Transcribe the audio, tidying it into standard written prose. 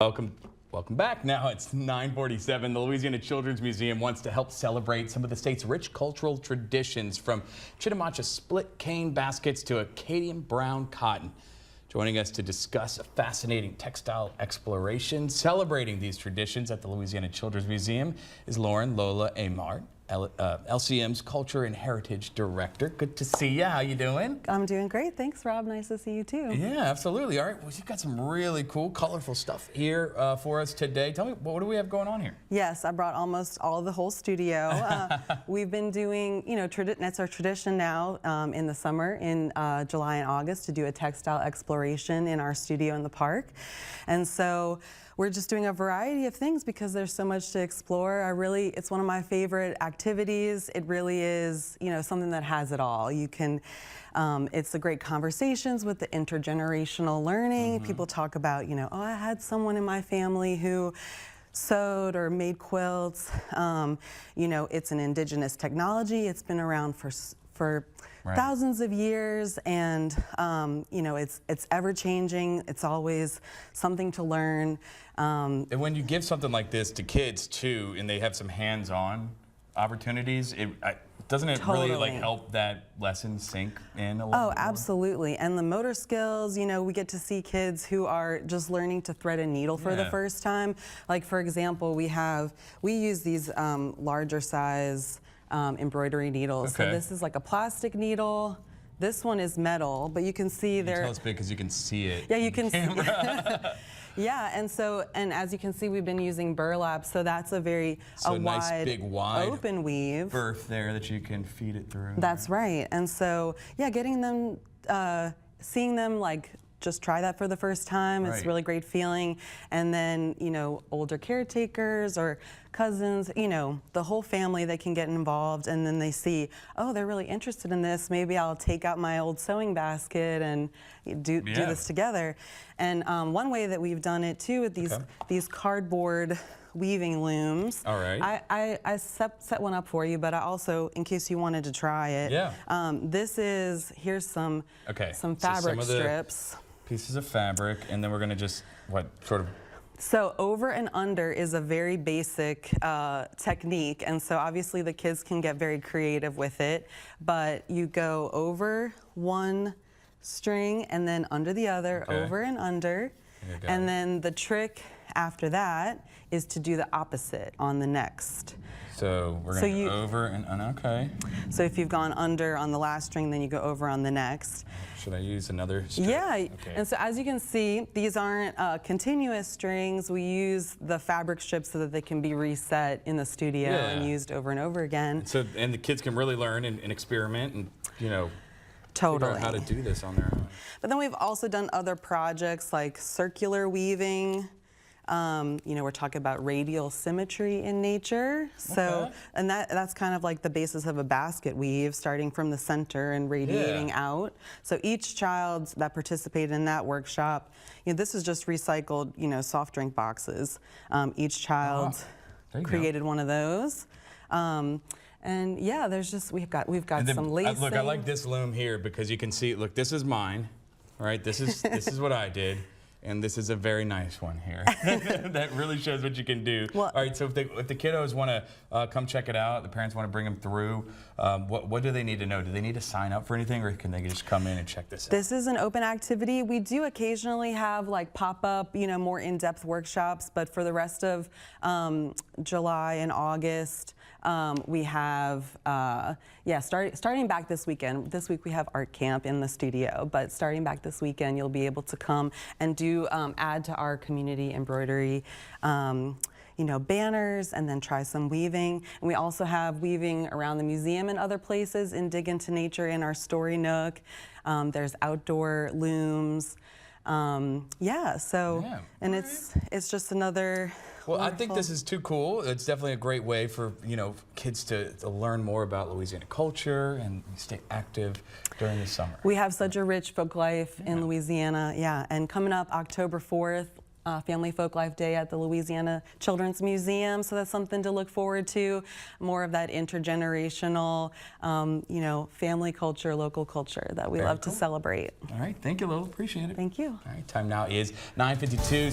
Welcome back. Now it's 9:47. The Louisiana Children's Museum wants to help celebrate some of the state's rich cultural traditions, from Chitimacha split cane baskets to Acadian brown cotton. Joining us to discuss a fascinating textile exploration celebrating these traditions at the Louisiana Children's Museum is Lauren Lola Amart, LCM's Culture and Heritage Director. Good to see you. How you doing? I'm doing great. Thanks, Rob. Nice to see you too. Yeah, absolutely. All right. Well, you've got some really cool, colorful stuff here for us today. Tell me, what do we have going on here? Yes, I brought almost all of the whole studio. We've been doing, it's our tradition now in the summer, in July and August, to do a textile exploration in our studio in the park. And so we're just doing a variety of things because there's so much to explore. It's one of my favorite activities. It really is, something that has it all. You can, it's the great conversations with the intergenerational learning. People talk about, oh, I had someone in my family who sewed or made quilts. It's an indigenous technology. It's been around for thousands of years, and it's ever changing. It's always something to learn. And when you give something like this to kids too, and they have some hands-on opportunities, doesn't it Totally. really help that lesson sink in a little more? Absolutely. And the motor skills, we get to see kids who are just learning to thread a needle for the first time. Like, for example, we use these larger size embroidery needles. Okay. So this is like a plastic needle. This one is metal, but you can see there. Tell us big because you can see it. Yeah, you can see. Yeah, and as you can see, we've been using burlap, so that's a nice, big, wide open weave. Berth there that you can feed it through. That's right. And so, yeah, getting them, seeing them just try that for the first time. It's a really great feeling. And then, older caretakers or cousins, the whole family, they can get involved, and then they see, oh, they're really interested in this. Maybe I'll take out my old sewing basket and do this together. And one way that we've done it too with these cardboard weaving looms. All right. I set one up for you, but I also, in case you wanted to try it, here's some fabric strips. Pieces of fabric, and then we're gonna just, So over and under is a very basic technique, and so obviously the kids can get very creative with it, but you go over one string and then under the other, over and under, and then the trick after that is to do the opposite on the next. So we're going to go over and under, So if you've gone under on the last string, then you go over on the next. Should I use another string? Yeah, and so as you can see, these aren't continuous strings. We use the fabric strips so that they can be reset in the studio and used over and over again. And the kids can really learn and experiment and, Totally. figure out how to do this on their own. But then we've also done other projects like circular weaving. We're talking about radial symmetry in nature. So, and that's kind of like the basis of a basket weave, starting from the center and radiating out. So each child that participated in that workshop, this is just recycled, soft drink boxes. Each child created one of those. And yeah, we've got some lacing. Look, I like this loom here because you can see, look, this is mine, right? This is what I did. And this is a very nice one here. That really shows what you can do. Well, all right, so if the kiddos want to come check it out, the parents want to bring them through, what do they need to know? Do they need to sign up for anything, or can they just come in and check this out? This is an open activity. We do occasionally have pop-up, more in-depth workshops, but for the rest of July and August, we have, starting back this weekend. This week we have art camp in the studio, but starting back this weekend, you'll be able to come and do add to our community embroidery, banners, and then try some weaving. And we also have weaving around the museum and other places in Dig Into Nature in our story nook. There's outdoor looms. And it's just another. Well, I think this is too cool. It's definitely a great way for kids to learn more about Louisiana culture and stay active during the summer. We have such a rich folk life in Louisiana, and coming up October 4th, Family Folk Life Day at the Louisiana Children's Museum, so that's something to look forward to. More of that intergenerational, family culture, local culture that we love to celebrate. All right, thank you, Lil. Appreciate it. Thank you. All right, time now is 9:52.